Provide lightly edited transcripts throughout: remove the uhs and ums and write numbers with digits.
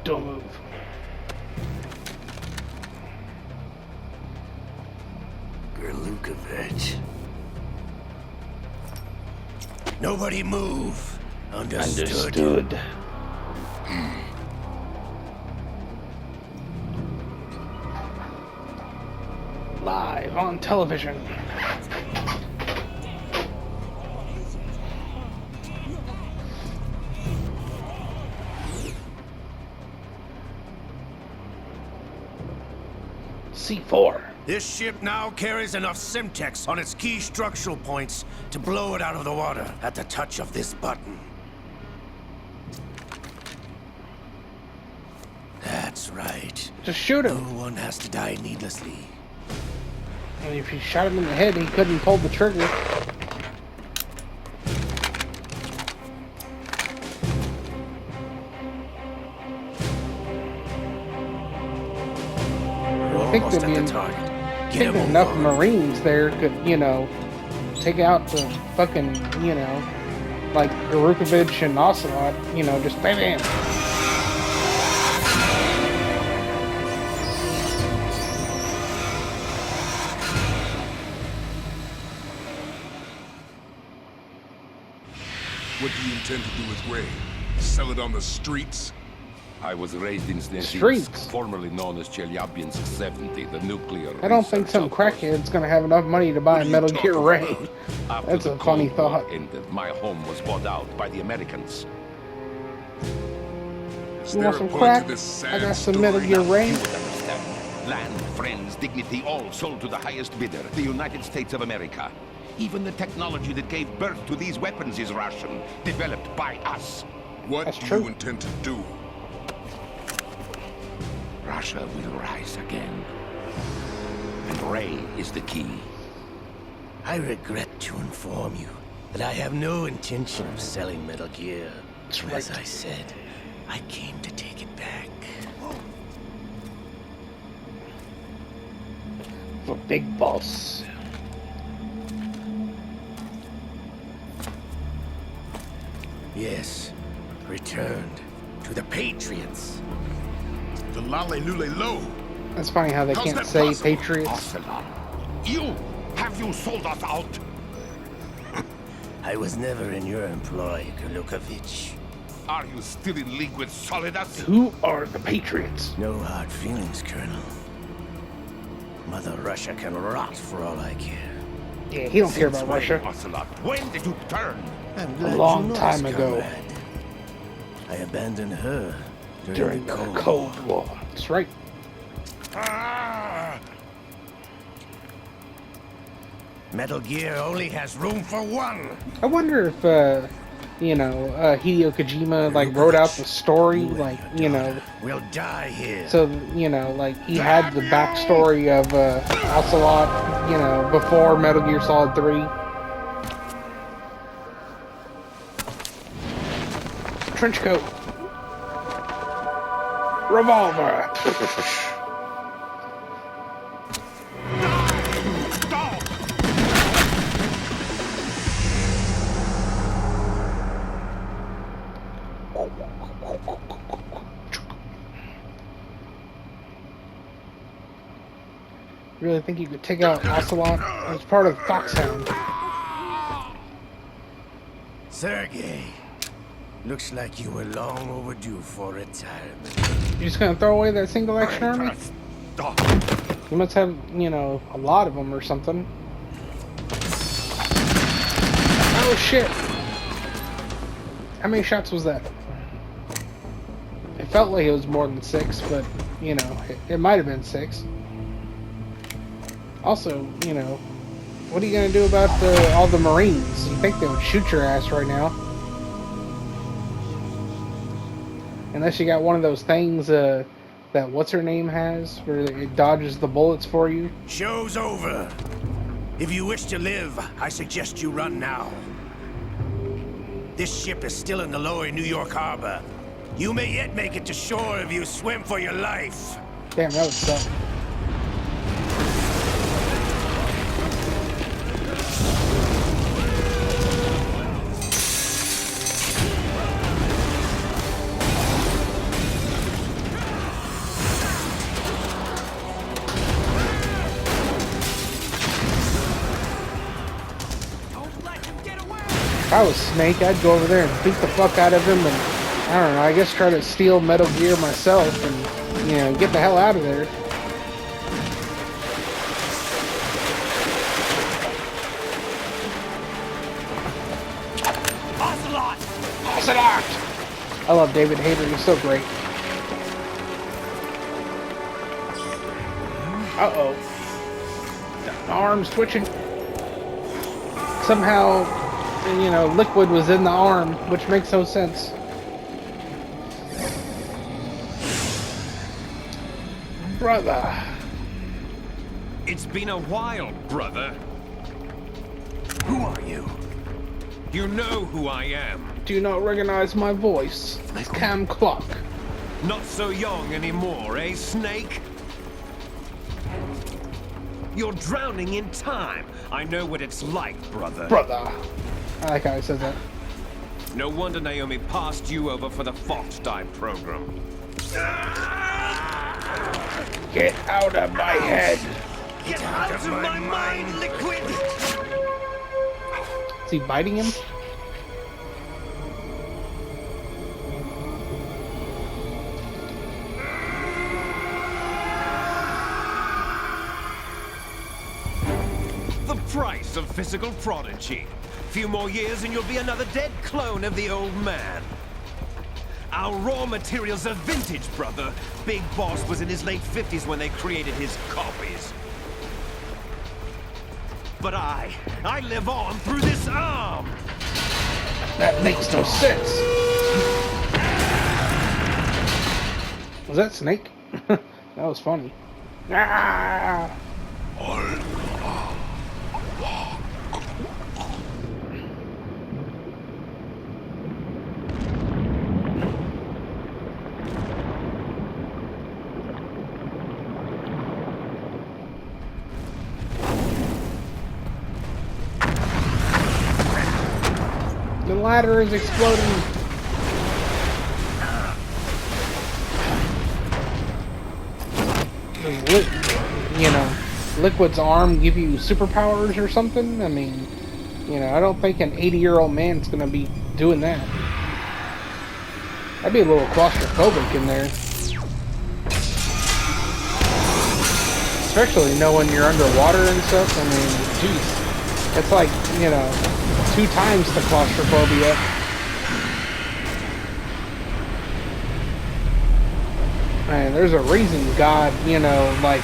Don't move. Gerlukovich. Nobody move. Understood. Live on television. C4. This ship now carries enough Simtex on its key structural points to blow it out of the water at the touch of this button. That's right. Just shoot him. No one has to die needlessly. And if you shot him in the head, he couldn't pull the trigger. I think there'd be enough Marines there could, you know, take out the fucking, you know, like Gerlukovich and Ocelot, you know, just bam bam. What do you intend to do with Ray? Sell it on the streets? I was raised in Streets. formerly known as Chelyabinsk 70, the nuclear. I don't think some crackhead's gonna have enough money to buy Metal Gear Ray. That's a funny thought. Ended, my home was bought out by the Americans. You want some crack? I got some Metal Gear Ray. You would understand. Land, friends, dignity, all sold to the highest bidder, the United States of America. Even the technology that gave birth to these weapons is Russian, developed by us. What That's do true. you intend to do? Russia will rise again. And Ray is the key. I regret to inform you that I have no intention of selling Metal Gear. That's As right. I said, I came to take it back. The big boss. Yes, returned to the Patriots. The Lale Lule Lo. That's funny how they How's can't that say possible? Patriots. Ocelot, have you sold us out? I was never in your employ, Gerlukovich. Are you still in league with Solidus? Who are the Patriots? No hard feelings, Colonel. Mother Russia can rot for all I care. Yeah, he don't care about Since when, Russia. Ocelot? When did you turn? I'm glad you long know time this, ago. comrade. I abandoned her During the Cold War. That's right. Ah! Metal Gear only has room for one. I wonder if, you know, Hideo Kojima, like, wrote out the story, like, you know, We'll die here. so, you know, like, he had the backstory of, Ocelot, you know, before Metal Gear Solid 3. Trench coat. Revolver. Really think you could take out Ocelot as part of Foxhound? Sergei, looks like you were long overdue for retirement. You're just gonna throw away that single action army? You must have, you know, a lot of them or something. Oh shit! How many shots was that? It felt like it was more than 6, but, you know, it might have been 6. Also, you know, what are you gonna do about all the Marines? You think they would shoot your ass right now? Unless you got one of those things that what's her name has, where it dodges the bullets for you. Show's over. If you wish to live, I suggest you run now. This ship is still in the lower New York harbor. You may yet make it to shore if you swim for your life. Damn, that would suck. I was Snake, I'd go over there and beat the fuck out of him and, I don't know, I guess try to steal Metal Gear myself and, you know, get the hell out of there. Ocelot! I love David Hayter, he's so great. Uh-oh. The arm's twitching. Somehow, you know, liquid was in the arm, which makes no sense. Brother. It's been a while, brother. Who are you? You know who I am. Do you not recognize my voice? It's Cam Clock. Not so young anymore, eh, Snake? You're drowning in time. I know what it's like, brother. Brother. I like how he says that. No wonder Naomi passed you over for the Fox Dive program. Get out of my head. Get out of my mind, Liquid! Is he biting him? The price of physical prodigy. Few more years and you'll be another dead clone of the old man. Our raw materials are vintage, brother. Big Boss was in his late 50s when they created his copies. But I live on through this arm! That makes no sense. Was that Snake? That was funny. Ah! The ladder is exploding. Does you know, Liquid's arm give you superpowers or something? I mean, you know, I don't think an 80-year-old man's gonna be doing that. I'd be a little claustrophobic in there. Especially knowing you're underwater and stuff. I mean, jeez. It's like, you know, 2 times the claustrophobia. Man, there's a reason God, you know, like,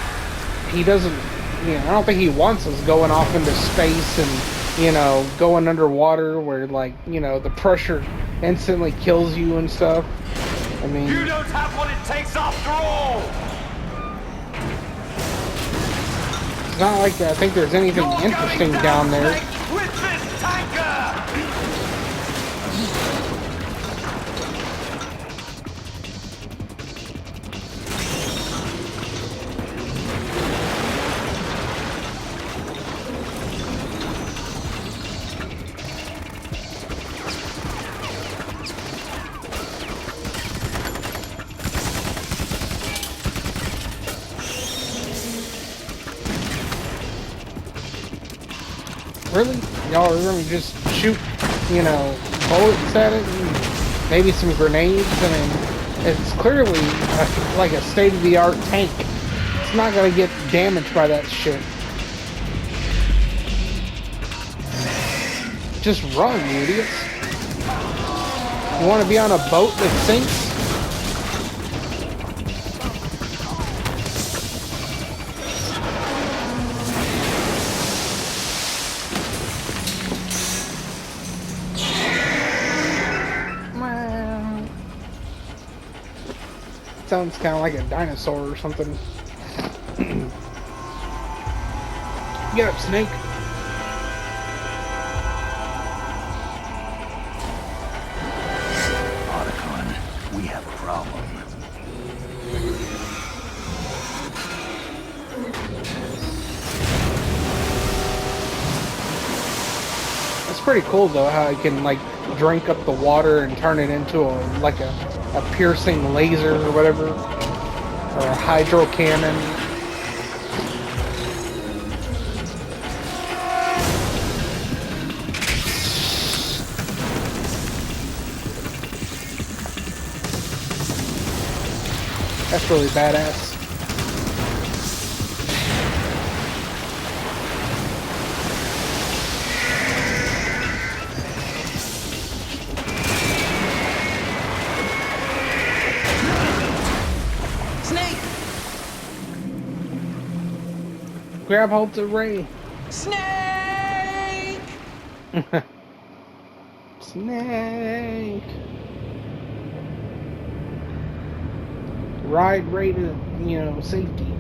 he doesn't, you know, I don't think he wants us going off into space and, you know, going underwater where, like, you know, the pressure instantly kills you and stuff. I mean... You don't have what it takes after all! It's not like I think there's anything interesting down there. With this tanker! Really? Y'all are gonna just shoot, you know, bullets at it? And maybe some grenades? I mean, it's clearly like a state-of-the-art tank. It's not gonna get damaged by that shit. Just run, you idiots. You wanna be on a boat that sinks? Sounds kind of like a dinosaur or something. Get up, Snake. Otacon, we have a problem. It's pretty cool though how it can like drink up the water and turn it into a piercing laser or whatever, or a hydro cannon. That's really badass. Snake! Grab hold to Ray. Snake! Snake. Ride Ray to, safety.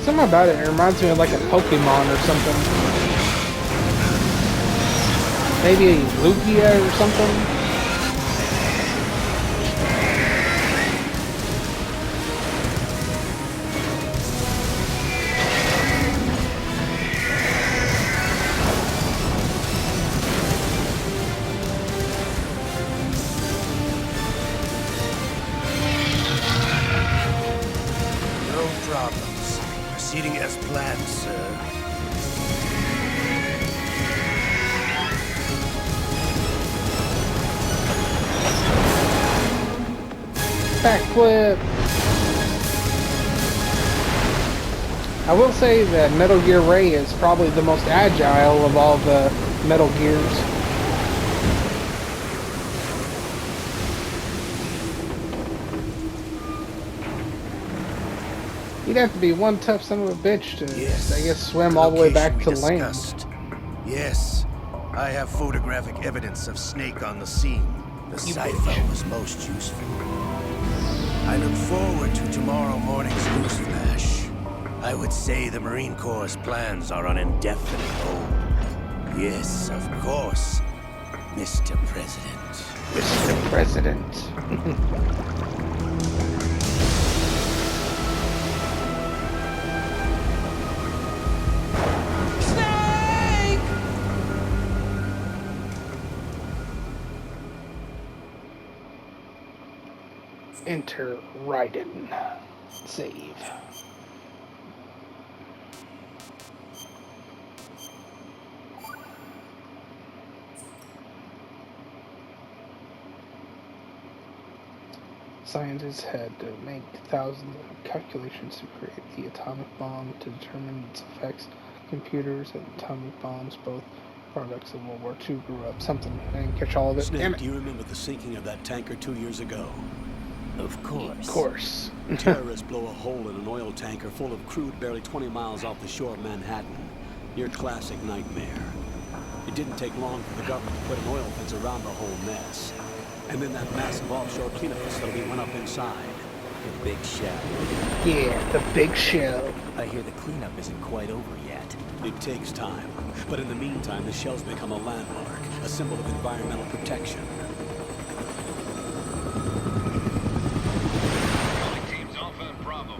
Something about it reminds me of like a Pokemon or something. Maybe a Lugia or something. No problems. Proceeding as planned, sir. Backflip. I will say that Metal Gear Ray is probably the most agile of all the Metal Gears. You'd have to be one tough son of a bitch to, I guess, swim all the way back to land. Discussed. Yes, I have photographic evidence of Snake on the scene. The cipher was most useful. I look forward to tomorrow morning's news flash. I would say the Marine Corps' plans are on indefinite hold. Yes, of course, Mr. President. Mr. President. Enter Raiden. Save. Scientists had to make thousands of calculations to create the atomic bomb to determine its effects. Computers and atomic bombs, both products of World War II, grew up. Something. I didn't catch all of it. Snake, do you remember the sinking of that tanker 2 years ago? Of course. Of course. Terrorists blow a hole in an oil tanker full of crude barely 20 miles off the shore of Manhattan. Your classic nightmare. It didn't take long for the government to put an oil fence around the whole mess. And then that massive offshore cleanup facility went up inside. The big shell. Yeah, the big shell. I hear the cleanup isn't quite over yet. It takes time. But in the meantime, the shell's become a landmark, a symbol of environmental protection. Teams Alpha and Bravo.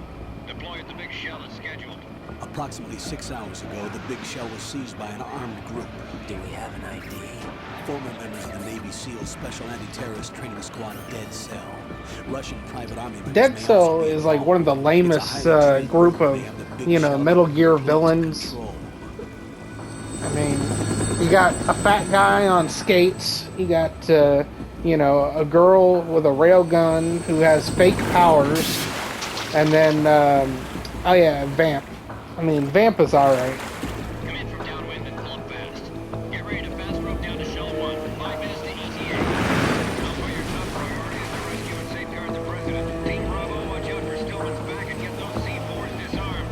Deploy at the big shell as scheduled. Approximately 6 hours ago, the big shell was seized by an armed group. Do we have an ID? Former members of the Navy SEAL Special Anti-Terrorist Training Squad Dead Cell. Russian private army members Dead may Cell also be is like one of the involved. lamest It's a highly trained group group. of, They have the big shell Metal Gear under villains. control. I mean, you got a fat guy on skates. You got, a girl with a railgun who has fake powers. And then, Vamp. I mean, Vamp is alright. Come in from downwind and pull up fast. Get ready to fast rope down to Shell 1. 5 minutes to ETA. Alpha, your top priority is to rescue and safeguard the President. Team Bravo, watch out for Stillman's back and get those C4s disarmed.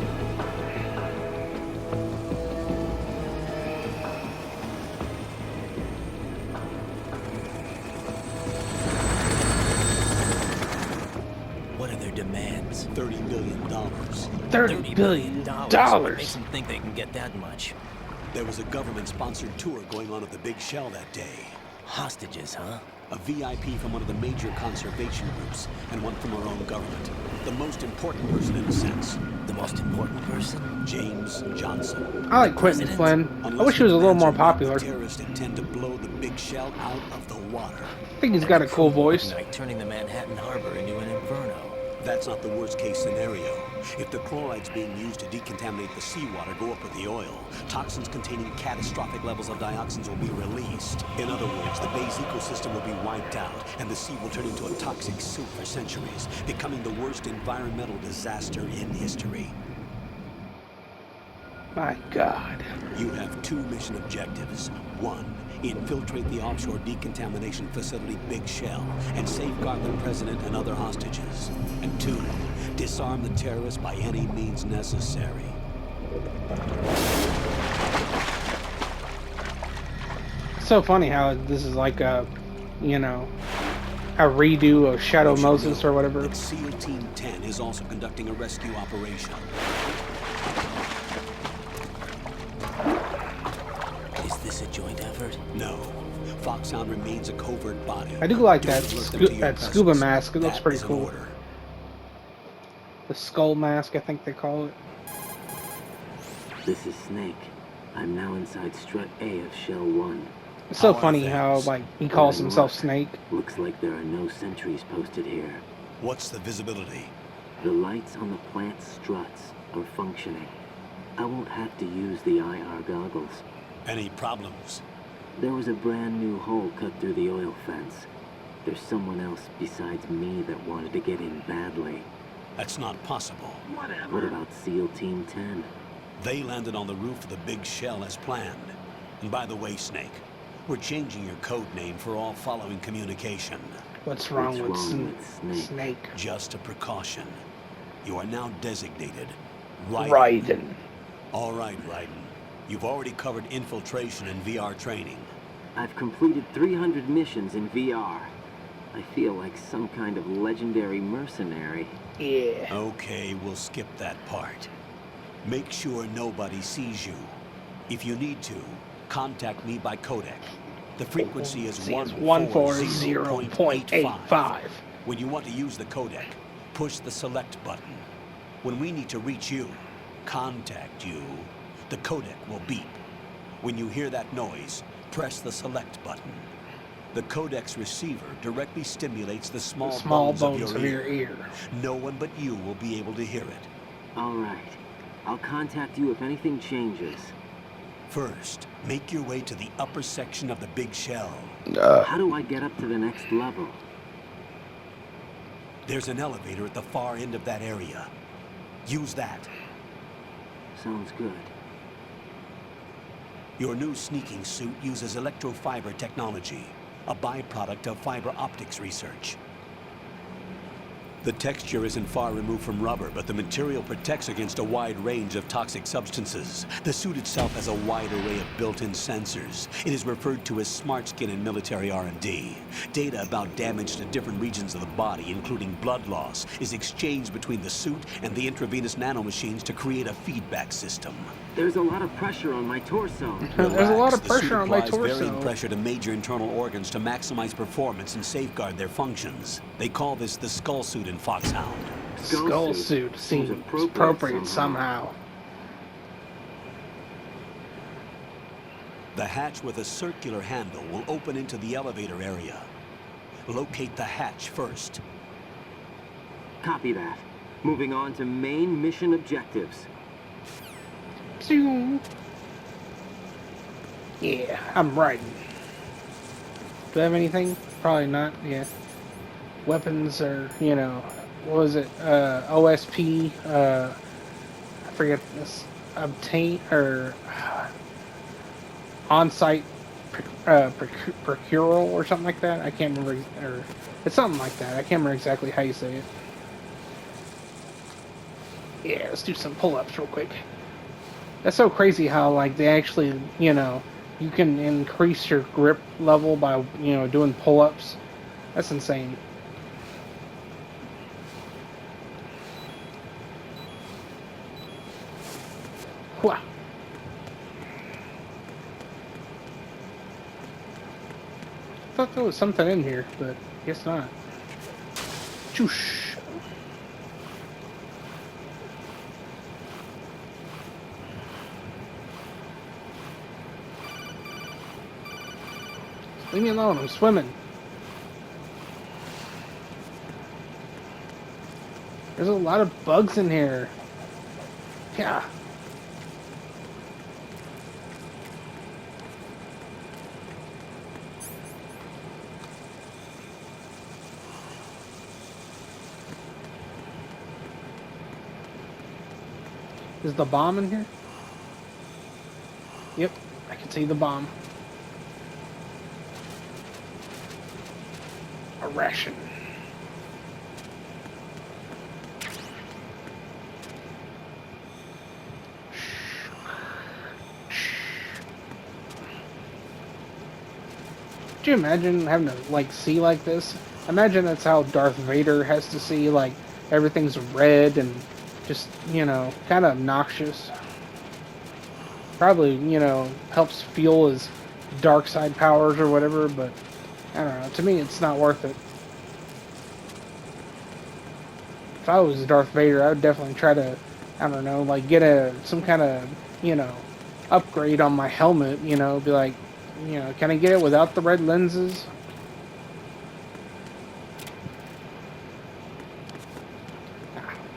What are their demands? $30 billion. $30 billion. What makes them think they can get that much? There was a government-sponsored tour going on at the Big Shell that day. Hostages, huh? A VIP from one of the major conservation groups, and one from our own government. The most important person in a sense. The most important person? James Johnson. I like Quentin Flynn. I wish he was a little more popular. The terrorists intend to blow the Big Shell out of the water. I think he's got a cool voice. Like turning the Manhattan Harbor into an inferno. that's not the worst-case scenario. If the chlorides being used to decontaminate the seawater go up with the oil, toxins containing catastrophic levels of dioxins will be released. In other words, the bay's ecosystem will be wiped out, and the sea will turn into a toxic soup for centuries, becoming the worst environmental disaster in history. My God. You have 2 mission objectives. 1, infiltrate the offshore decontamination facility Big Shell and safeguard the president and other hostages. And 2, disarm the terrorists by any means necessary. It's so funny how this is like a, you know, a redo of Shadow Moses or whatever. That SEAL Team 10 is also conducting a rescue operation. Is this a joint effort? No. Foxhound remains a covert body. I do like Don't that alert them to your that scuba presence. mask. It looks That pretty is an cool. order. The skull mask, I think they call it. This is Snake. I'm now inside strut A of Shell 1. It's so How are funny things? how, like, he calls Going himself well. Snake. Looks like there are no sentries posted here. What's the visibility? The lights on the plant struts are functioning. I won't have to use the IR goggles. Any problems? There was a brand new hole cut through the oil fence. There's someone else besides me that wanted to get in badly. That's not possible. What about SEAL Team 10? They landed on the roof of the Big Shell as planned. And by the way, Snake, we're changing your code name for all following communication. What's wrong with Snake? Snake? Just a precaution. You are now designated Raiden. Raiden. All right, Raiden. You've already covered infiltration and VR training. I've completed 300 missions in VR. I feel like some kind of legendary mercenary. Yeah. Okay, we'll skip that part. Make sure nobody sees you. If you need to, contact me by codec. The frequency is 140.85. When you want to use the codec, push the select button. When we need to reach you, contact you, the codec will beep. When you hear that noise, press the select button. The codec's receiver directly stimulates the small bones of your ear. No one but you will be able to hear it. All right. I'll contact you if anything changes. First, make your way to the upper section of the Big Shell. How do I get up to the next level? There's an elevator at the far end of that area. Use that. Sounds good. Your new sneaking suit uses electrofiber technology, a byproduct of fiber optics research. The texture isn't far removed from rubber, but the material protects against a wide range of toxic substances. The suit itself has a wide array of built-in sensors. It is referred to as smart skin in military R&D. Data about damage to different regions of the body, including blood loss, is exchanged between the suit and the intravenous nanomachines to create a feedback system. There's a lot of pressure on my torso. There's a lot of The suit pressure on my applies torso. varying pressure to major internal organs to maximize performance and safeguard their functions. They call this the skull suit in Foxhound. Skull suit seems appropriate somehow. The hatch with a circular handle will open into the elevator area. Locate the hatch first. Copy that. Moving on to main mission objectives. Yeah, I'm riding. Do I have anything? Probably not, yeah. Weapons are, you know, what was it? OSP, I forget this. Obtain, or on-site procural or something like that. I can't remember, or it's something like that. I can't remember exactly how you say it. Yeah, let's do some pull-ups real quick. That's so crazy how, like, they actually, you know, you can increase your grip level by, you know, doing pull-ups. That's insane. Wow. I thought there was something in here, but guess not. Choosh. Leave me alone, I'm swimming. There's a lot of bugs in here. Yeah. Is the bomb in here? Yep, I can see the bomb. A ration. Could you imagine having to, like, see like this? Imagine that's how Darth Vader has to see, like, everything's red and just, you know, kind of obnoxious. Probably, you know, helps fuel his dark side powers or whatever, but I don't know. To me, it's not worth it. If I was Darth Vader, I would definitely try to, I don't know, like get some kind of, you know, upgrade on my helmet, you know, be like, you know, can I get it without the red lenses?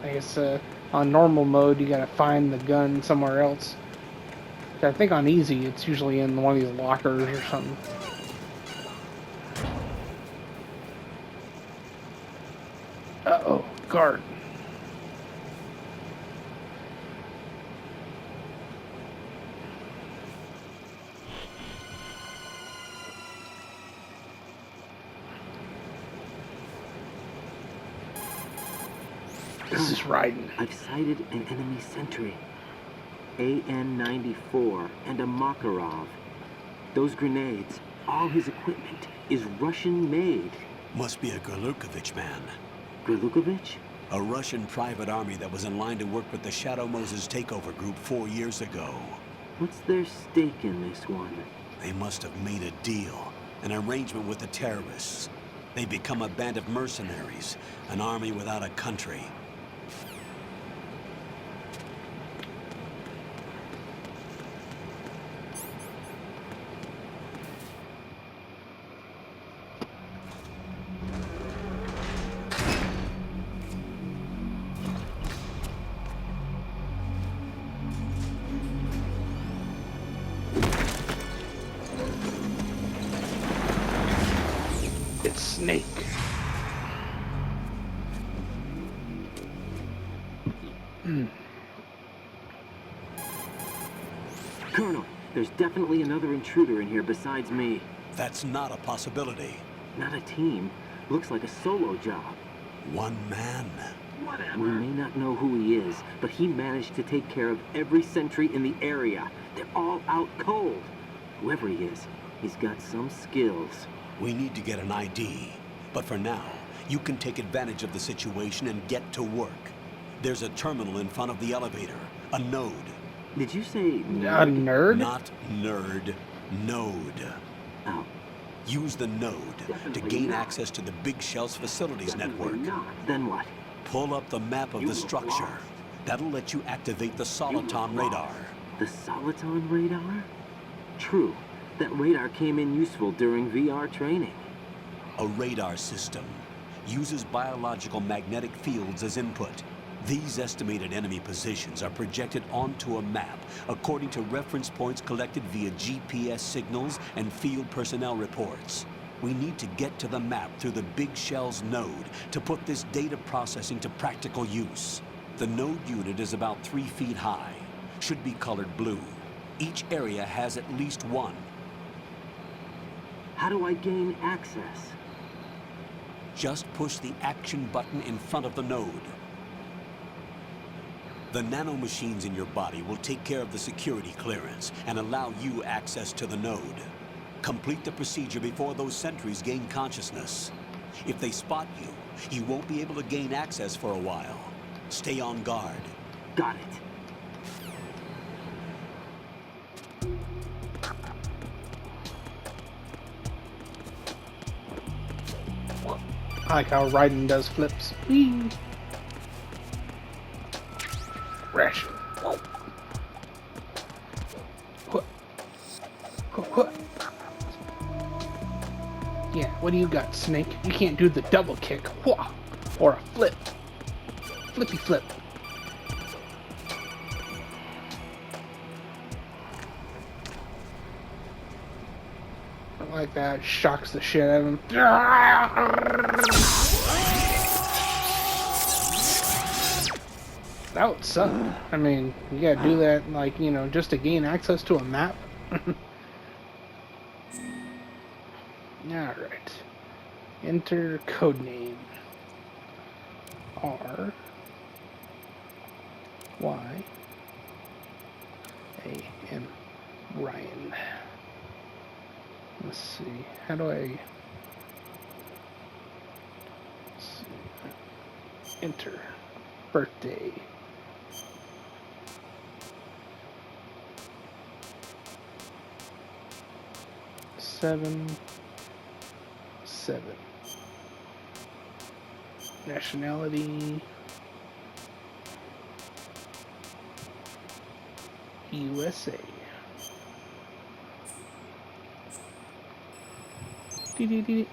I guess on normal mode, you gotta find the gun somewhere else. I think on easy, it's usually in one of these lockers or something. Uh-oh, guard. This is Raiden. I've sighted an enemy sentry. AN-94 and a Makarov. Those grenades, all his equipment, is Russian-made. Must be a Gurlukovich man. Gurlukovich? A Russian private army that was in line to work with the Shadow Moses takeover group 4 years ago. What's their stake in this one? They must have made a deal, an arrangement with the terrorists. They become a band of mercenaries, an army without a country. It's Snake. Colonel, there's definitely another intruder in here besides me. That's not a possibility. Not a team. Looks like a solo job. One man. We may not know who he is, but he managed to take care of every sentry in the area. They're all out cold. Whoever he is, he's got some skills. We need to get an ID. But for now, you can take advantage of the situation and get to work. There's a terminal in front of the elevator. A node. Did you say A nerd? Not nerd. Node. Oh. Use the node to gain access to the Big Shell's facilities network. Not. Then what? Pull up the map of the structure. That'll let you activate the Soliton radar. The Soliton radar? True. That radar came in useful during VR training. A radar system uses biological magnetic fields as input. These estimated enemy positions are projected onto a map according to reference points collected via GPS signals and field personnel reports. We need to get to the map through the Big Shell's node to put this data processing to practical use. The node unit is about 3 feet high, should be colored blue. Each area has at least one. How do I gain access? Just push the action button in front of the node. The nanomachines in your body will take care of the security clearance and allow you access to the node. Complete the procedure before those sentries gain consciousness. If they spot you, you won't be able to gain access for a while. Stay on guard. Got it. I like how Raiden does flips. Whee! Ration. Whoa. What? What? Yeah, what do you got, Snake? You can't do the double kick. Whoa. Or a flip. Flippy flip. Like that, shocks the shit out of him. That would suck. I mean, you gotta do that, like, you know, just to gain access to a map. Alright. Enter codename. R Y A M Ryan. Let's see. How do I... Let's see. Enter. Birthday. Seven. Nationality. USA. Dee.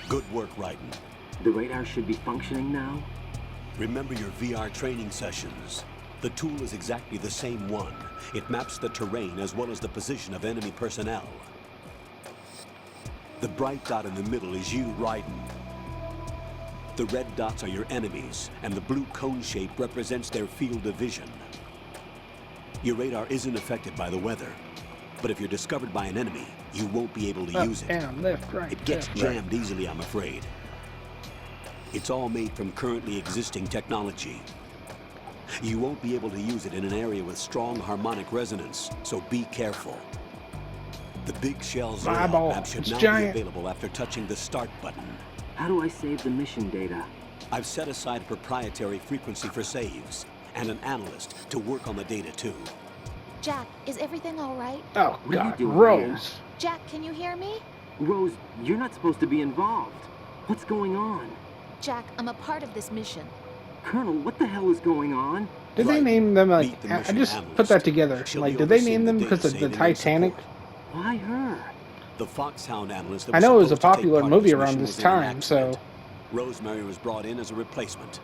Good work, Raiden. The radar should be functioning now? Remember your VR training sessions. The tool is exactly the same one. It maps the terrain as well as the position of enemy personnel. The bright dot in the middle is you, Raiden. The red dots are your enemies, and the blue cone shape represents their field of vision. Your radar isn't affected by the weather, but if you're discovered by an enemy, you won't be able to use it. Down, left, right. It gets left, jammed easily, I'm afraid. It's all made from currently existing technology. You won't be able to use it in an area with strong harmonic resonance, so be careful. The big shell's layout map should now be available after touching the start button. How do I save the mission data? I've set aside a proprietary frequency for saves, and an analyst to work on the data too. Jack, is everything all right? Oh, What are you God. doing Rose. Jack, can you hear me? Rose, you're not supposed to be involved. What's going on? Jack, I'm a part of this mission. Colonel, what the hell is going on? Did they name them, like, I just put that together. Like, did they name them because of the Titanic? Why her? The Foxhound analyst that I know it was a supposed to take popular part in movie mission around was this in an time, so... accident. Rosemary was brought in as a replacement.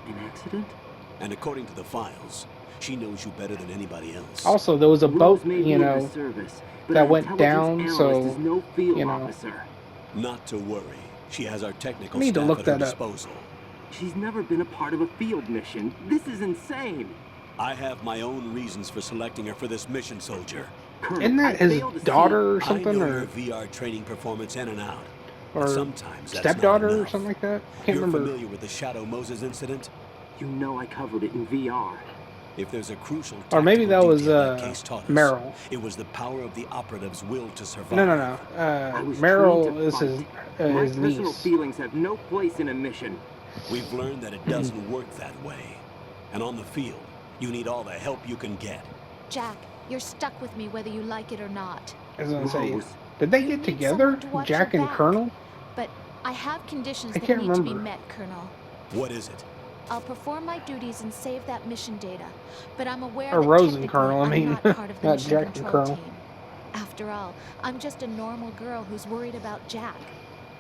An accident? And according to the files, she knows you better than anybody else. Also, there was a boat, Rose may you be in know, the service, but that an went intelligence down, analyst so, is no field you know. officer. Not to worry. She has our technical I need to staff look at her that up. disposal. She's never been a part of a field mission. This is insane. I have my own reasons for selecting her for this mission, soldier. Colonel, Isn't that I his failed to see- daughter or I something, know or your VR training performance in and out. But or sometimes that's stepdaughter not or enough. something like that? Can't You're remember. familiar with the Shadow Moses incident? You know I covered it in VR. If there's a crucial Or maybe that tactical was detail that case taught us, Meryl. it was the power of the operative's will to survive. No. I was Meryl trained to is fight. My his personal niece. feelings have no place in a mission. We've learned that it doesn't work that way. And on the field, you need all the help you can get. Jack, you're stuck with me whether you like it or not. I was gonna say, Rose. did they You get need together, someone to watch Jack your and back. Colonel? But I have conditions I that can't need to be remember. met, Colonel. What is it? I'll perform my duties and save that mission data, but I'm aware Or that Rose and technically Colonel, I I'm mean, not part of the not mission Jack and control Colonel. team. After all, I'm just a normal girl who's worried about Jack.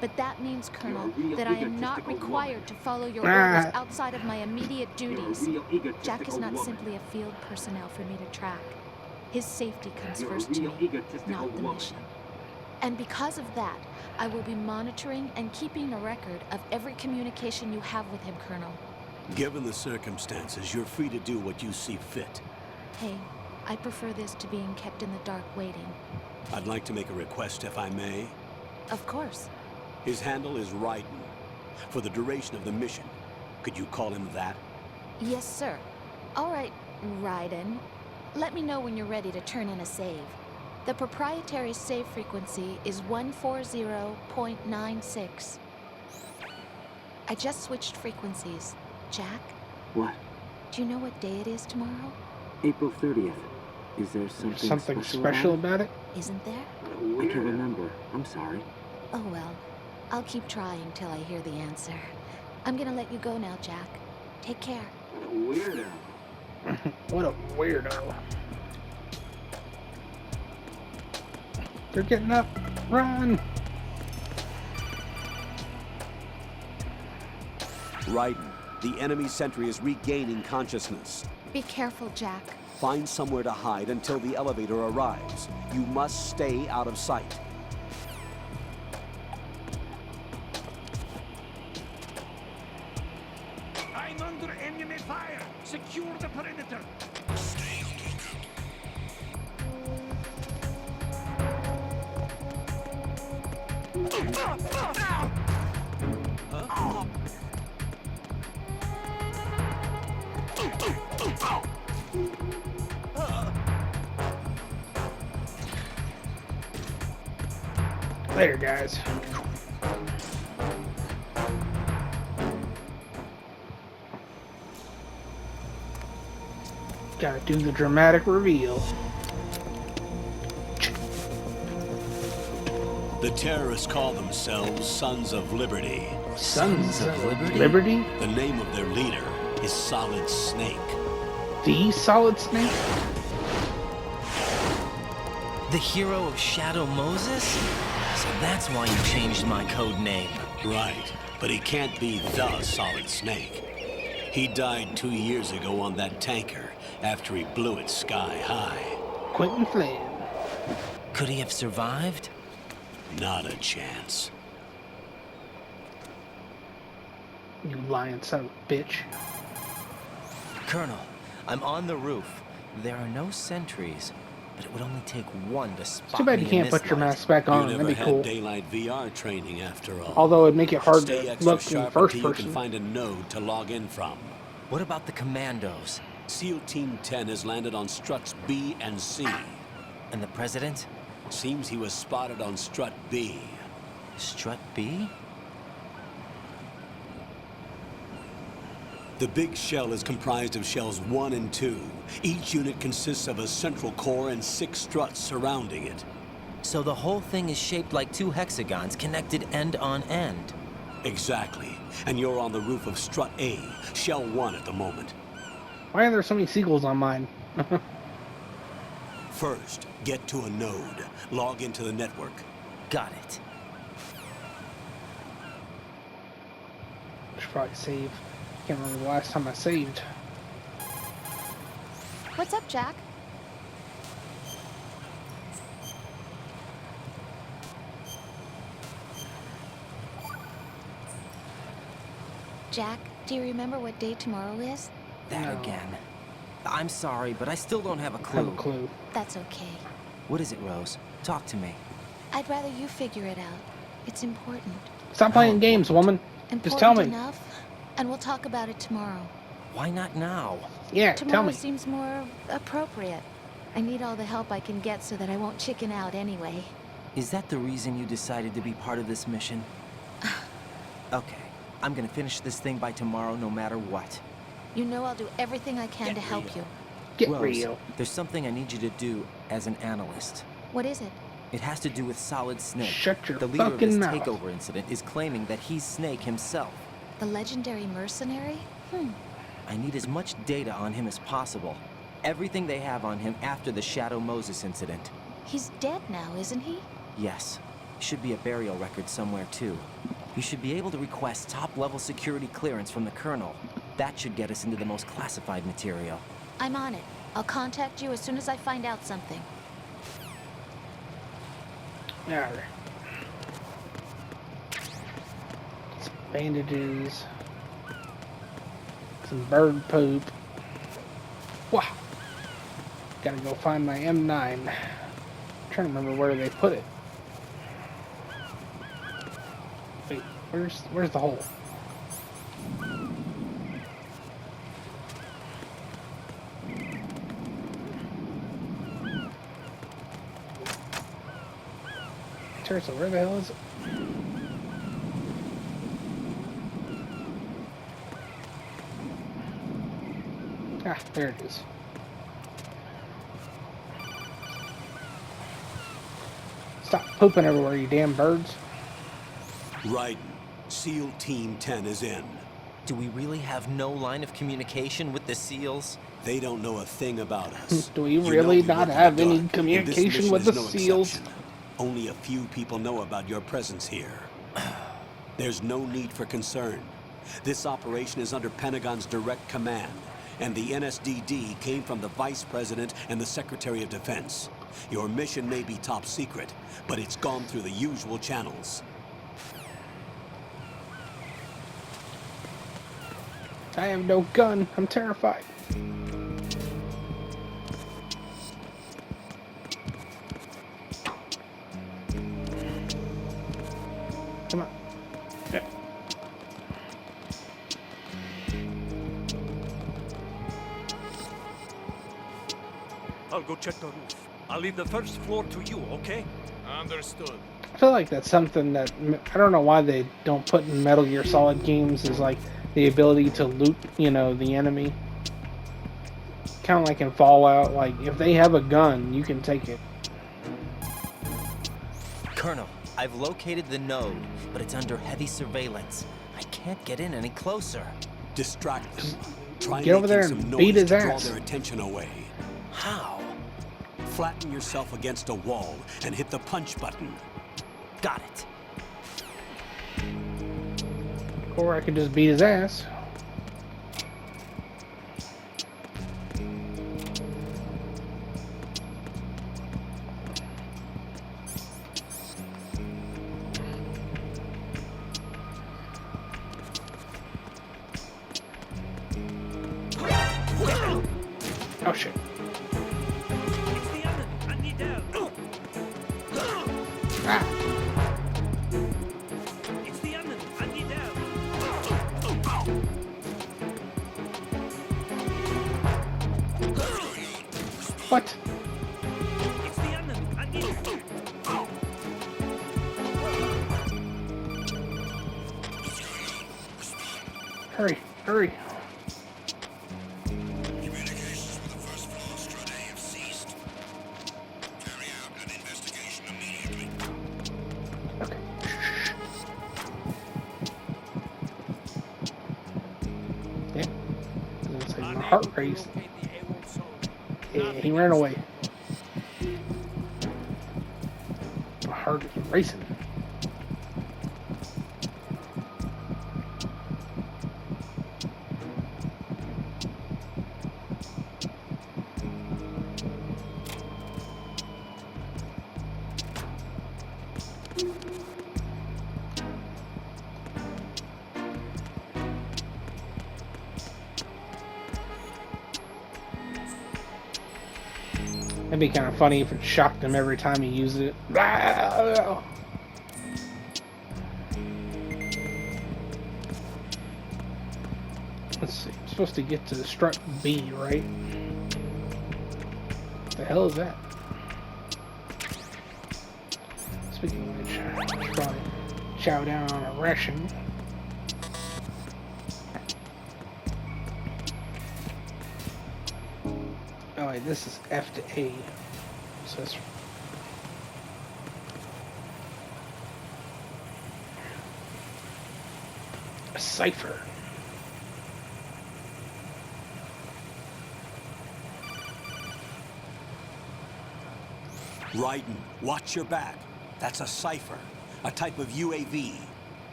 But that means, Colonel, real that I am not egotistical required woman. to follow your Ah. orders outside of my immediate duties. You're a real egotistical Jack is not woman. simply a field personnel for me to track. His safety comes You're a first to real me, egotistical not the woman. mission. And because of that, I will be monitoring and keeping a record of every communication you have with him, Colonel. Given the circumstances, you're free to do what you see fit. Hey, I prefer this to being kept in the dark waiting. I'd like to make a request, if I may. Of course. His handle is Raiden. For the duration of the mission, could you call him that? Yes, sir. All right, Raiden. Let me know when you're ready to turn in a save. The proprietary save frequency is 140.96. I just switched frequencies. Jack, What? do you know what day it is tomorrow? April 30th. Is there something Something special about about it? Isn't there? it? I can't remember. I'm sorry. Oh well. I'll keep trying till I hear the answer. I'm gonna let you go now, Jack. Take care. Weirdo. What a weirdo. They're getting up. Run! Raiden, the enemy sentry is regaining consciousness. Be careful, Jack. Find somewhere to hide until the elevator arrives. You must stay out of sight. I'm under enemy fire. Secure the perimeter. Stay on lookout. Later, guys. Gotta do the dramatic reveal. The terrorists call themselves Sons of Liberty. Sons of Liberty? The name of their leader is Solid Snake. The Solid Snake? The hero of Shadow Moses? So that's why you changed my code name. Right, but he can't be the Solid Snake. He died 2 years ago on that tanker after he blew it sky high. Quentin Flynn. Could he have survived? Not a chance. You lying son of a bitch. Colonel, I'm on the roof. There are no sentries, but it would only take one to spot Too bad you me in can't this put your light. mask back You on. never That'd be had cool. daylight VR training after all. Although it'd make it hard Stay to extra look in sharp first until you can person. find a node to log in from. What about the commandos? SEAL Team 10 has landed on struts B and C. And the president? Seems he was spotted on strut B. Strut B? The big shell is comprised of shells 1 and 2. Each unit consists of a central core and 6 struts surrounding it. So the whole thing is shaped like 2 hexagons connected end on end. Exactly. And you're on the roof of strut A, shell 1 at the moment. Why are there so many seagulls on mine? First, get to a node. Log into the network. Got it. Should probably save. Can't remember the last time I saved. What's up, Jack? Jack, do you remember what day tomorrow is? That No. again. I'm sorry, but I still don't have a I clue. have a clue. That's okay. What is it, Rose? Talk to me. I'd rather you figure it out. It's important. Stop playing games, woman. Important Just tell me. enough, and we'll talk about it tomorrow. Why not now? Yeah, tell Tomorrow me. seems more appropriate. I need all the help I can get so that I won't chicken out anyway. Is that the reason you decided to be part of this mission? Okay, I'm gonna finish this thing by tomorrow no matter what. You know I'll do everything I can to help you. Get Rose, real. there's something I need you to do as an analyst. What is it? It has to do with Solid Snake. Shut your The leader of fucking this mouth. takeover incident is claiming that he's Snake himself. The legendary mercenary? I need as much data on him as possible. Everything they have on him after the Shadow Moses incident. He's dead now, isn't he? Yes. Should be a burial record somewhere, too. You should be able to request top-level security clearance from the Colonel. That should get us into the most classified material. I'm on it. I'll contact you as soon as I find out something. Alright. Some bandages. Some bird poop. Wow. Gotta go find my M9. I'm trying to remember where they put it. Wait, where's the hole? Seriously, where the hell is it? Ah, there it is. Stop pooping everywhere, you damn birds. Raiden, SEAL Team 10 is in. Do we really have no line of communication with the SEALs? They don't know a thing about us. Do we You know really we not work in the have any dark, and this communication mission with is the no SEALs? exception. Only a few people know about your presence here. There's no need for concern. This operation is under Pentagon's direct command, and the NSDD came from the Vice President and the Secretary of Defense. Your mission may be top secret, but it's gone through the usual channels. I have no gun. I'm terrified. Come on. Yeah. I'll go check the roof. I'll leave the first floor to you, okay? Understood. I feel like that's something that I don't know why they don't put in Metal Gear Solid games, is like the ability to loot, you know, the enemy. Kind of like in Fallout, like if they have a gun, you can take it. Colonel, I've located the node, but it's under heavy surveillance. I can't get in any closer. Distract them. Try Get over there making and some beat noise his to draw ass. their attention away. How? Flatten yourself against a wall and hit the punch button. Got it. Or I could just beat his ass. Oh shit. It's the enemy. I need help. Ah. It's the enemy. I need help. What? It's the enemy. I need help. Hurry, hurry. Communications with the first floor strata have ceased. Carry out an investigation immediately. Okay. Yeah. It's like my heart raced. Yeah, he ran away. My heart is racing. It'd be kind of funny if it shocked him every time he used it. Let's see. I'm supposed to get to strut B, right? What the hell is that? Speaking of which, I should probably chow down on a ration. Oh wait, this is F to A. So that's a cipher. Raiden, watch your back. That's a cipher, a type of UAV.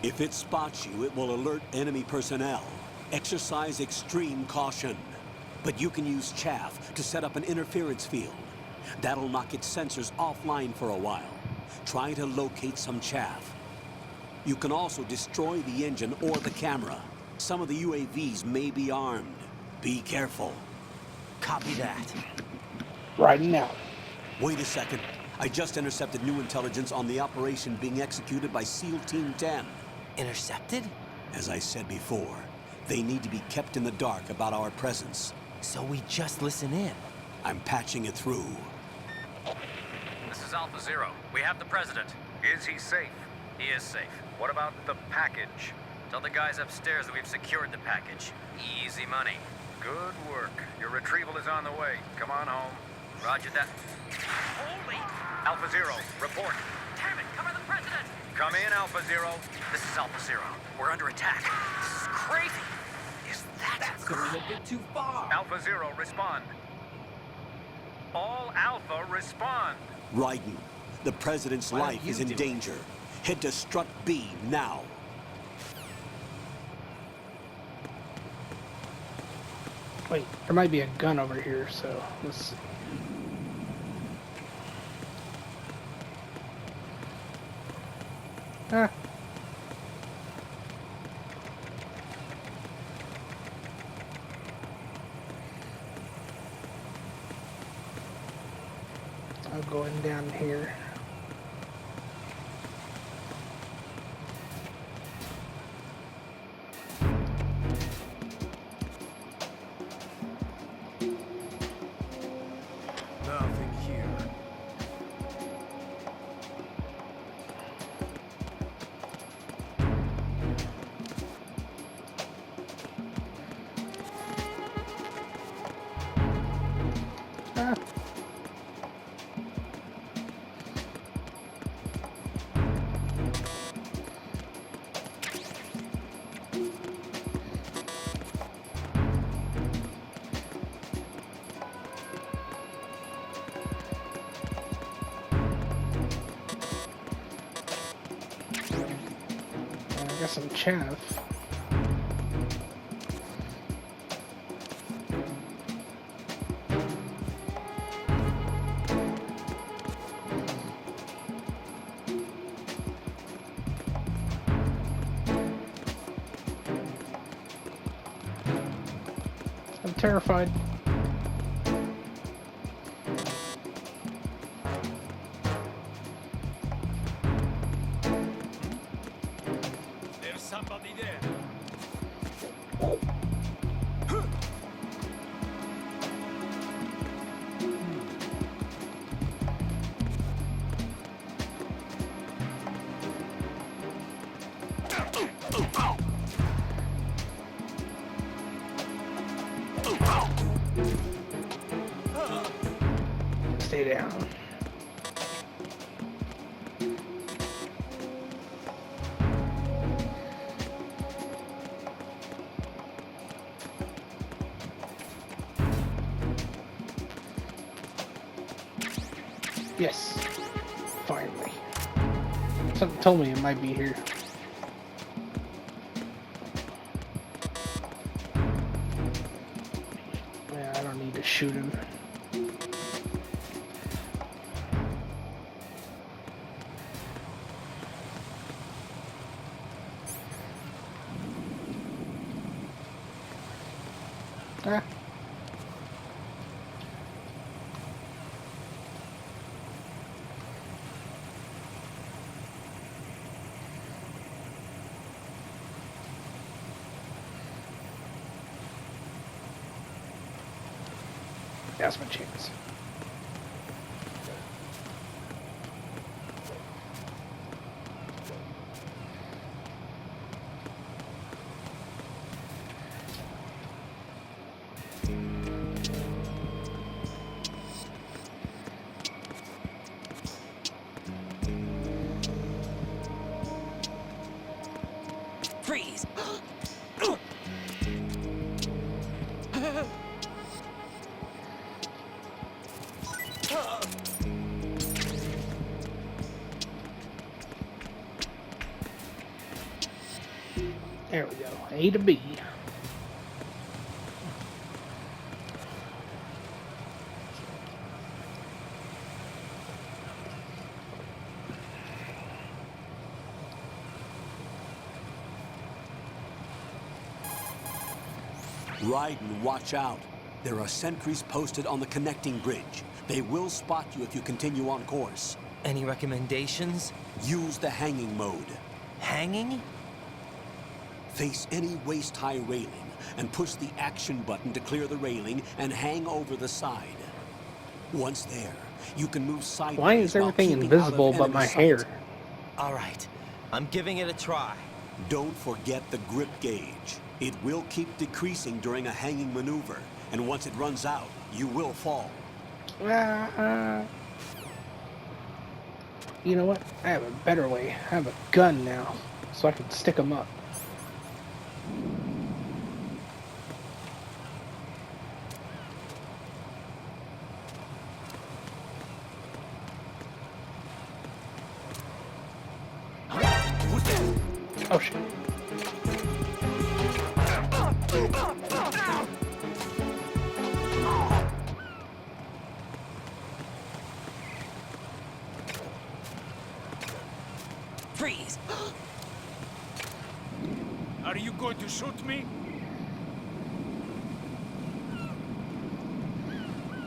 If it spots you, it will alert enemy personnel. Exercise extreme caution. But you can use chaff to set up an interference field. That'll knock its sensors offline for a while. Try to locate some chaff. You can also destroy the engine or the camera. Some of the UAVs may be armed. Be careful. Copy that. Right now. Wait a second. I just intercepted new intelligence on the operation being executed by SEAL Team 10. Intercepted? As I said before, they need to be kept in the dark about our presence. So we just listen in. I'm patching it through. This is Alpha Zero. We have the president. Is he safe? He is safe. What about the package? Tell the guys upstairs that we've secured the package. Easy money. Good work. Your retrieval is on the way. Come on home. Roger that. Holy! Alpha Zero, report. Damn it, cover the President! Come in, Alpha Zero. This is Alpha Zero. We're under attack. This is crazy. Is that's going a bit too far. Alpha Zero, respond. All Alpha, respond. Raiden, the President's Why don't life you is in do it? danger. Head to Strut B now. Wait, there might be a gun over here, so let's... Ah. I'm going down here. Nothing here. Ah. I got some chaff. I'm terrified. There's somebody there. Stay down. Yes. Finally. Something told me it might be here. Yeah, I don't need to shoot him. Ah. That's my chance. Freeze! There we go. A to B. Raiden, watch out. There are sentries posted on the connecting bridge. They will spot you if you continue on course. Any recommendations? Use the hanging mode. Hanging? Face any waist-high railing and push the action button to clear the railing and hang over the side. Once there, you can move sideways. Why is while everything keeping invisible out of but my enemy hair? sight. All right. I'm giving it a try. Don't forget the grip gauge. It will keep decreasing during a hanging maneuver, and once it runs out, you will fall. You know what? I have a better way. I have a gun now, so I can stick them up. Oh shit. Freeze! Are you going to shoot me?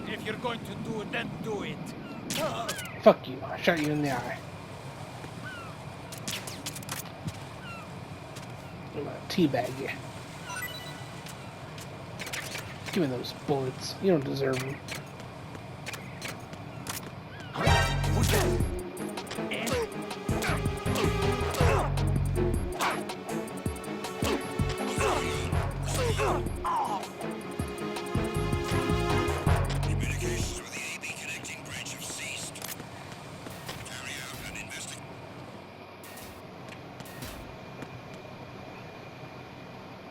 If you're going to do it, then do it. Fuck you. I shot you in the eye. I'm gonna teabag you. Give me those bullets. You don't deserve them. Communications with the AB connecting branch have ceased. Carry out an investigation.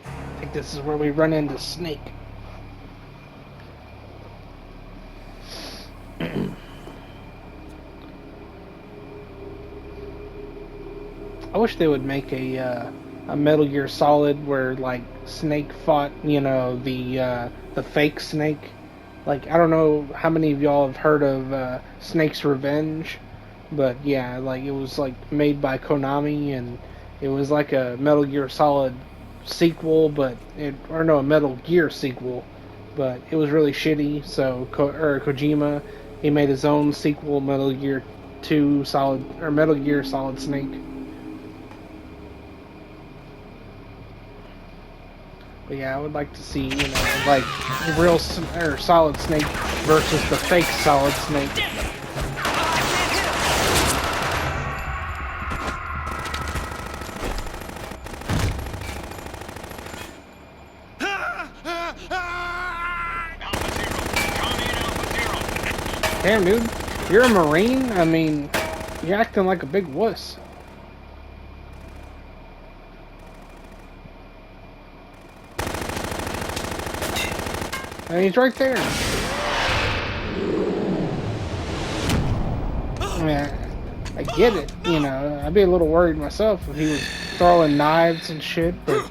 I think this is where we run into Snake. I wish they would make a Metal Gear Solid where like Snake fought, you know, the fake Snake. Like I don't know how many of y'all have heard of Snake's Revenge, but yeah, like it was like made by Konami and it was like a Metal Gear Solid sequel, but a Metal Gear sequel, but it was really shitty. So Kojima, he made his own sequel, Metal Gear 2 Solid or Metal Gear Solid Snake. But yeah, I would like to see, you know, like real or Solid Snake versus the fake Solid Snake. Damn, dude, you're a Marine? I mean, you're acting like a big wuss. And he's right there. I mean, I get it, you know. I'd be a little worried myself if he was throwing knives and shit, but...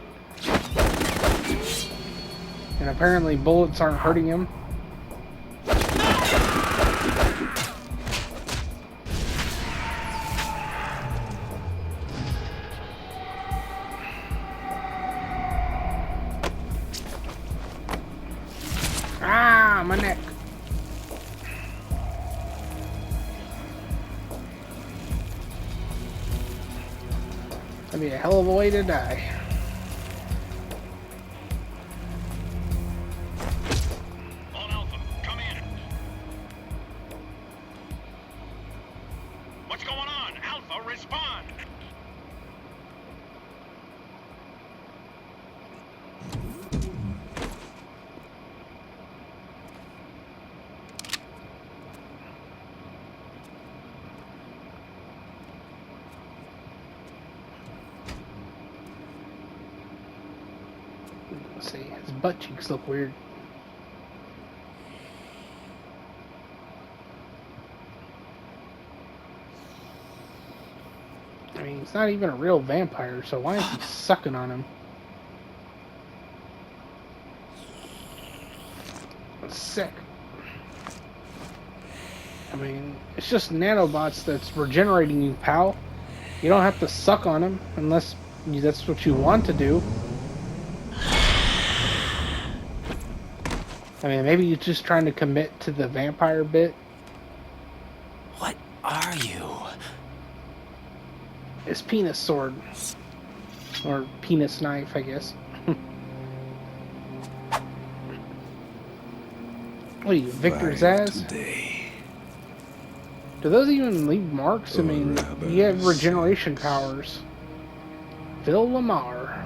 And apparently bullets aren't hurting him. Ah, my neck. That'd be a hell of a way to die. On Alpha, come in. What's going on? Alpha, respond. Let's see, his butt cheeks look weird. I mean, he's not even a real vampire, so why is he sucking on him? That's sick. I mean, it's just nanobots that's regenerating you, pal. You don't have to suck on him unless that's what you want to do. I mean, maybe you're just trying to commit to the vampire bit. What are you? His penis sword. Or penis knife, I guess. What are you, Victor Zaz? Do those even leave marks? I mean, you have regeneration powers. Phil Lamar.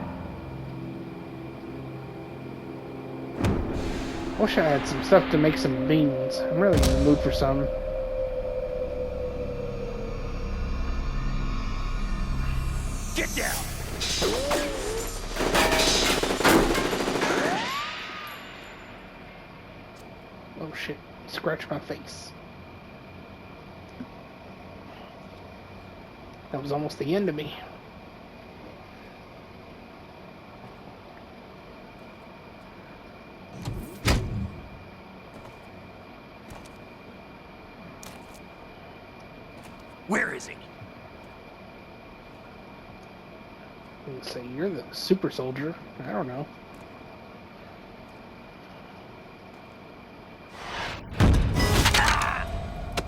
Wish I had some stuff to make some beans. I'm really in the mood for some. Get down! Oh shit. Scratch my face. That was almost the end of me. Where is he? Let's say you're the super soldier. I don't know.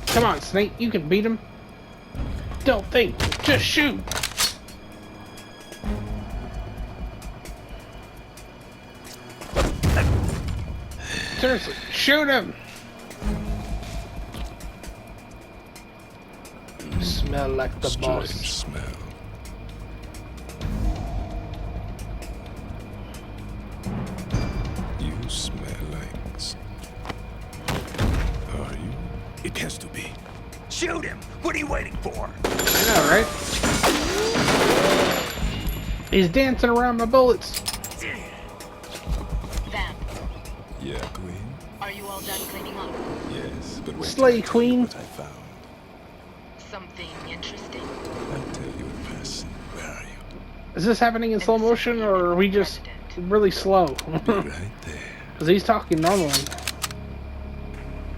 Come on, Snake. You can beat him. Don't think. Just shoot. Seriously, shoot him. You smell like the boss. Smell. You smell like... Are you? It has to be. Shoot him! What are you waiting for? I know, right? He's dancing around my bullets. Vamp, Yeah, Queen? are you all done cleaning up? Yes, but wait Slay till I tell you Queen. what I found. Something interesting? I'll tell you in passing. Where are you? Is this happening in slow motion, or are we just really slow? Be right there. Because he's talking normally.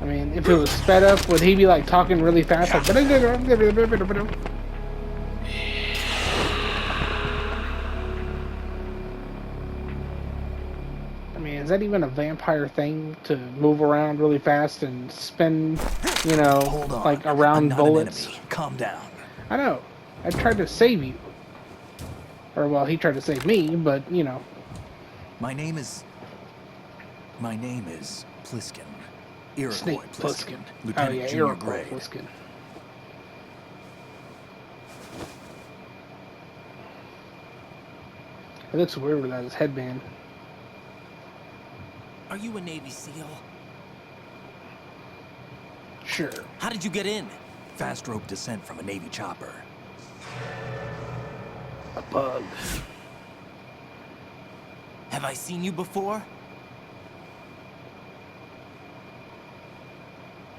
I mean, if it was sped up, would he be like talking really fast? Like, I mean, is that even a vampire thing to move around really fast and spin, you know, Hold on. like around I'm not bullets? An enemy. Calm down. I know. I tried to save you. Or, well, he tried to save me, but, you know. My name is Pliskin. Iroquois Snake Pliskin. Plissken. Lieutenant Oh, yeah, Junior Iroquois grade. Plissken. It looks weird without his headband. Are you a Navy SEAL? Sure. How did you get in? Fast rope descent from a Navy chopper. A bug. Have I seen you before?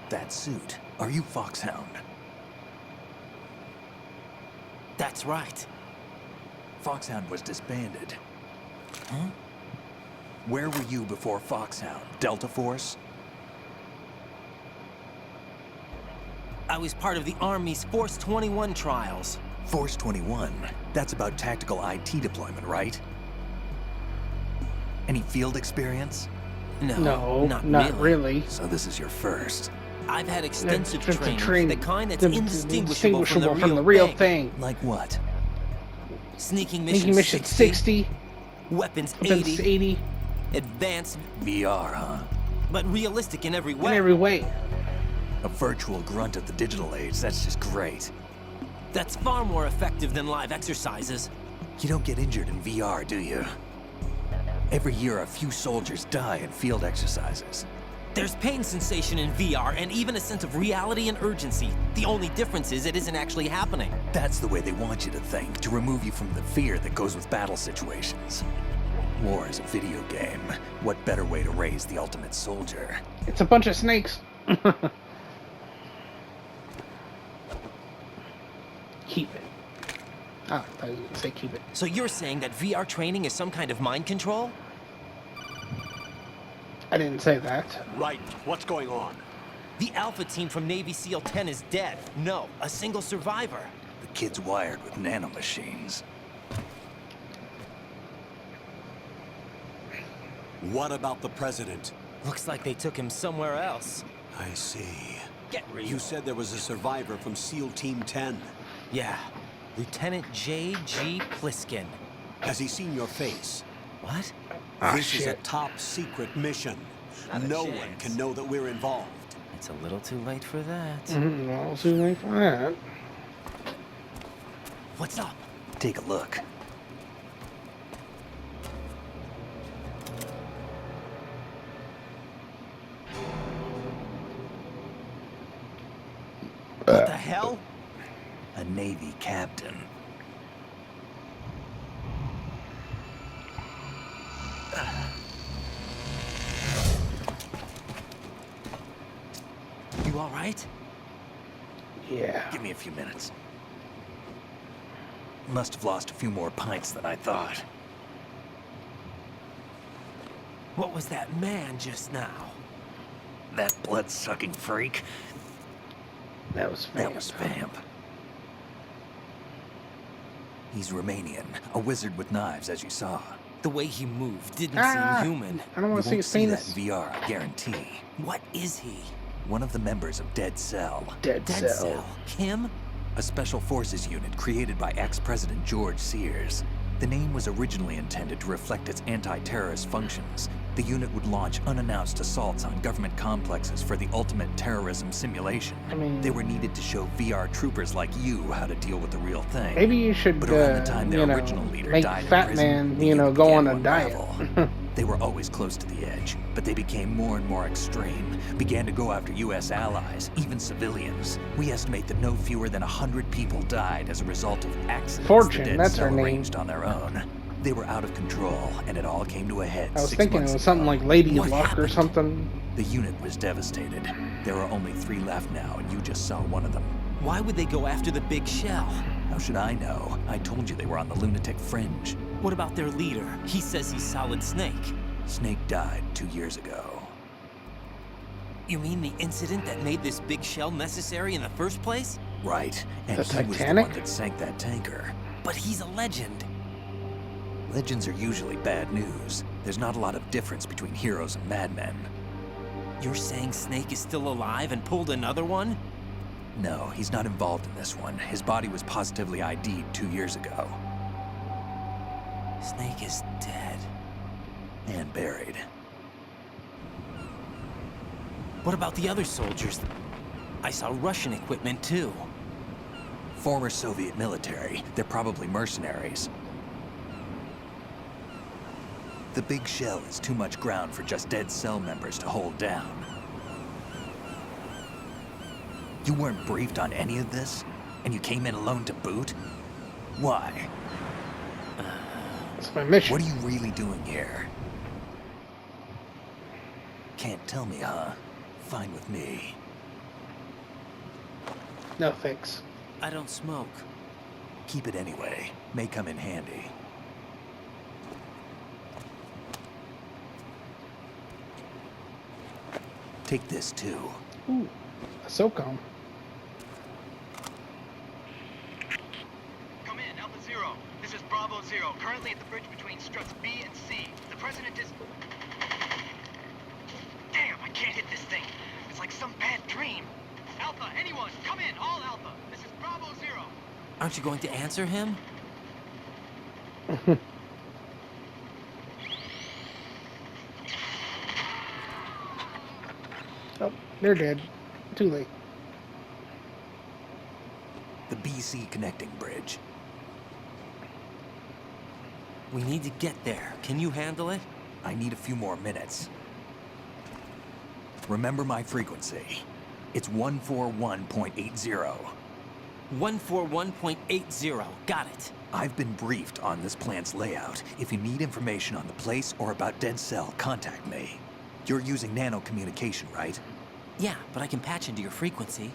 That suit. Are you Foxhound? That's right. Foxhound was disbanded. Huh? Where were you before Foxhound? Delta Force? I was part of the Army's Force 21 trials. Force 21? That's about tactical IT deployment, right? Any field experience? No, not really. So this is your first. I've had extensive Extensive training, the kind that's indistinguishable from the real thing. Like what? Sneaking Sneaking mission 60. Weapons Weapons 80. Advanced VR, huh? but realistic in every way. In every way. A virtual grunt of the digital age, that's just great. That's far more effective than live exercises. You don't get injured in VR, do you? Every year, a few soldiers die in field exercises. There's pain sensation in VR and even a sense of reality and urgency. The only difference is it isn't actually happening. That's the way they want you to think, to remove you from the fear that goes with battle situations. War is a video game. What better way to raise the ultimate soldier? It's a bunch of snakes. Keep it. Ah, I was gonna say keep it. So you're saying that VR training is some kind of mind control? I didn't say that. Right. What's going on? The Alpha team from Navy SEAL 10 is dead. No, a single survivor. The kid's wired with nanomachines. What about the president? Looks like they took him somewhere else. I see. Get real. You said there was a survivor from SEAL Team 10. Yeah. Lieutenant J.G. Pliskin. Has he seen your face? What? This is a top secret mission. No one can know that we're involved. It's a little too late for that. Well, too late for that. What's up? Take a look. What the hell? A Navy captain. right? Yeah. Give me a few minutes. Must have lost a few more pints than I thought. What was that man just now? That blood-sucking freak? That was Vamp. That was Vamp. He's Romanian, a wizard with knives, as you saw. The way he moved didn't seem human. I don't want to see You his won't see that penis. in VR, I guarantee. What is he? One of the members of Dead Cell. Dead Dead Cell. Cell? Him? A special forces unit created by ex-President George Sears. The name was originally intended to reflect its anti-terrorist functions. The unit would launch unannounced assaults on government complexes for the ultimate terrorism simulation. I mean, They were needed to show VR troopers like you how to deal with the real thing. maybe you should, But around the time their you know, original leader make died in Fat prison, Man, the you know, unit go began on a to diet. unravel. They were always close to the edge, but they became more and more extreme, began to go after U.S. allies, even civilians. We estimate that no fewer than 100 people died as a result of accidents Fortune, the Dead that's her Cell name. arranged on their own. They were out of control, and it all came to a head I was 6 thinking it months was something ago. like Lady What Luck or happened? something. The unit was devastated. There are only 3 left now, and you just saw one of them. Why would they go after the big shell? How should I know? I told you they were on the lunatic fringe. What about their leader? He says he's Solid Snake. Snake died 2 years ago. You mean the incident that made this big shell necessary in the first place? Right, and The he was the Titanic? one that sank that tanker. But he's a legend. Legends are usually bad news. There's not a lot of difference between heroes and madmen. You're saying Snake is still alive and pulled another one? No, he's not involved in this one. His body was positively ID'd 2 years ago. Snake is dead. And buried. What about the other soldiers? I saw Russian equipment too. Former Soviet military. They're probably mercenaries. The big shell is too much ground for just Dead Cell members to hold down. You weren't briefed on any of this? And you came in alone to boot? Why? It's my mission. What are you really doing here? Can't tell me, huh? Fine with me. No thanks. I don't smoke. Keep it anyway. May come in handy. Take this too. Ooh, a SOCOM. Come in, Alpha Zero. This is Bravo Zero, currently at the bridge between struts B and C. The President is... Damn, I can't hit this thing. It's like some bad dream. Alpha, anyone, come in, all Alpha. This is Bravo Zero. Aren't you going to answer him? Oh, they're dead. Too late. The BC connecting bridge. We need to get there. Can you handle it? I need a few more minutes. Remember my frequency. It's 141.80. 141.80. Got it. I've been briefed on this plant's layout. If you need information on the place or about Dead Cell, contact me. You're using nano communication, right? Yeah, but I can patch into your frequency.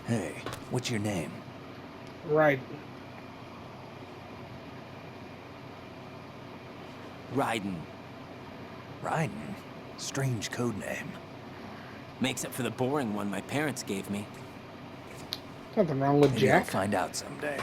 Hey, what's your name? Right. Raiden. Raiden? Strange code name. Makes up for the boring one my parents gave me. Something wrong with Maybe I'll Jack. find out someday.